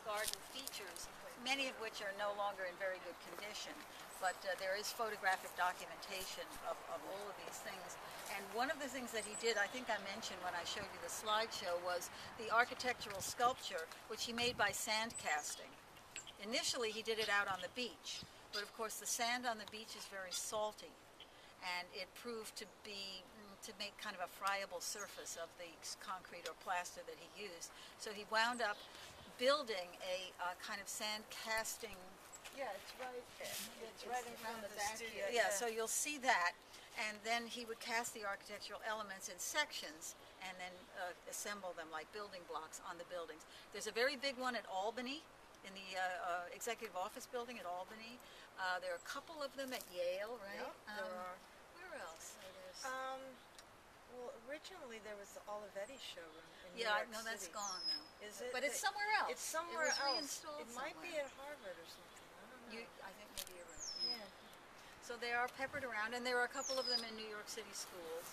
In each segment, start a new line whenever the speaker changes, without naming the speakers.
garden features, many of which are no longer in very good condition. But there is photographic documentation of all of these things. And one of the things that he did, I think I mentioned when I showed you the slideshow, was the architectural sculpture, which he made by sand casting. Initially, he did it out on the beach, but of course the sand on the beach is very salty, and it proved to make kind of a friable surface of the concrete or plaster that he used. So he wound up building a kind of sand casting.
Yeah, it's right there. It's right in front of the studio.
Yeah, so you'll see that. And then he would cast the architectural elements in sections and then assemble them like building blocks on the buildings. There's a very big one at Albany, in the Executive Office Building at Albany. There are a couple of them at Yale, right?
Yep, there are.
Where else?
Well, originally there was the Olivetti showroom in New
Yeah,
York
no, that's
City.
gone now.
Is it?
But it's somewhere else.
It's somewhere
it was
else.
Reinstalled
It might be
somewhere.
at Harvard or something. I don't know.
I think maybe you're right.
Yeah.
So they are peppered around, and there are a couple of them in New York City schools.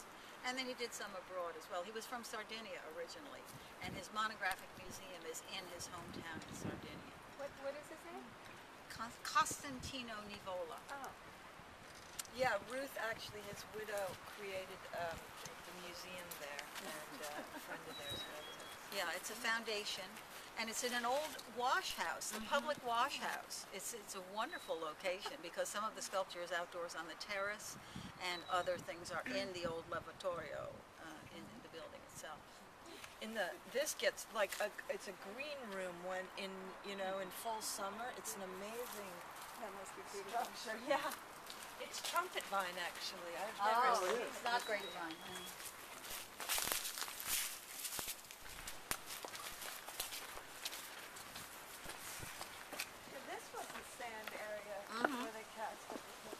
And then he did some abroad as well. He was from Sardinia originally, and his monographic museum is in his hometown in Sardinia.
What is his name?
Costantino Nivola.
Oh.
Yeah, Ruth actually, his widow, created the museum there, and a friend of theirs built it.
Yeah, it's a foundation, and it's in an old wash house, the public wash house. It's a wonderful location because some of the sculpture is outdoors on the terrace, and other things are in the old lavatorio in the building itself.
This gets like it's a green room when in full summer. It's an amazing
That must be beautiful.
structure. Yeah, it's trumpet vine actually. I've never seen
It's not grapevine.
So this was the sand area where they cast everything.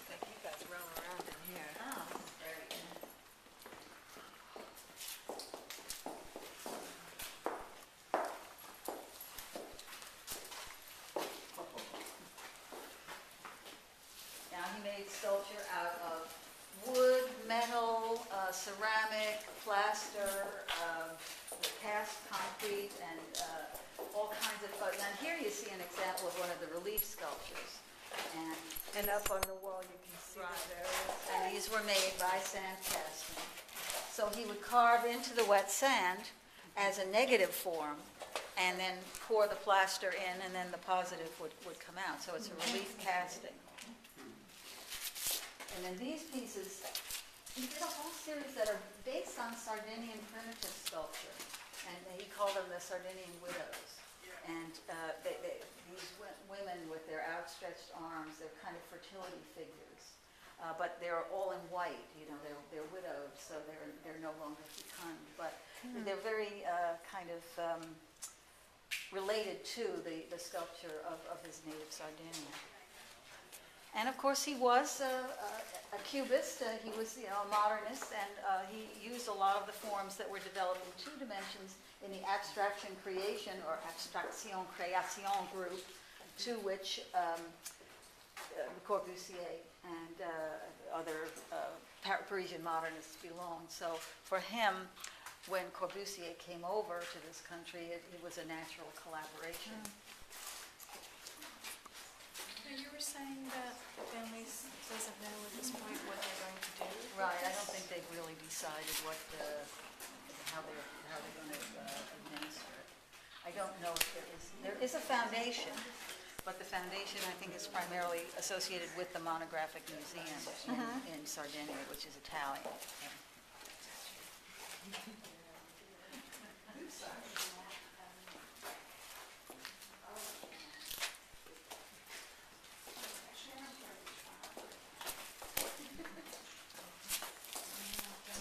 Like you guys roam around in here.
Oh, this is very good. Now he made sculpture out of wood, metal, ceramic, plaster, cast concrete, and all kinds of. Now here you see an example of one of the relief sculptures,
And up on the wall you can see the various.
and these were made by sand casting. So he would carve into the wet sand as a negative form, and then pour the plaster in, and then the positive would come out. So it's a relief casting. And then these pieces, he did a whole series that are based on Sardinian primitive sculpture, and he called them the Sardinian widows. And these women with their outstretched arms, they're kind of fertility figures, but they're all in white. They're widowed, so they're no longer fecund, but they're very kind of related to the sculpture of his native Sardinia. And of course, he was a cubist. He was, a modernist, and he used a lot of the forms that were developed in two dimensions in the abstraction creation or abstraction création group, to which Corbusier and other Parisian modernists belonged. So for him, when Corbusier came over to this country, it was a natural collaboration.
You were saying that the family doesn't know at this point what they're going to do?
Right, I don't think they've really decided how they're going to administer it. I don't know if there is a foundation, but the foundation, I think, is primarily associated with the Monographic Museum in Sardinia, which is Italian.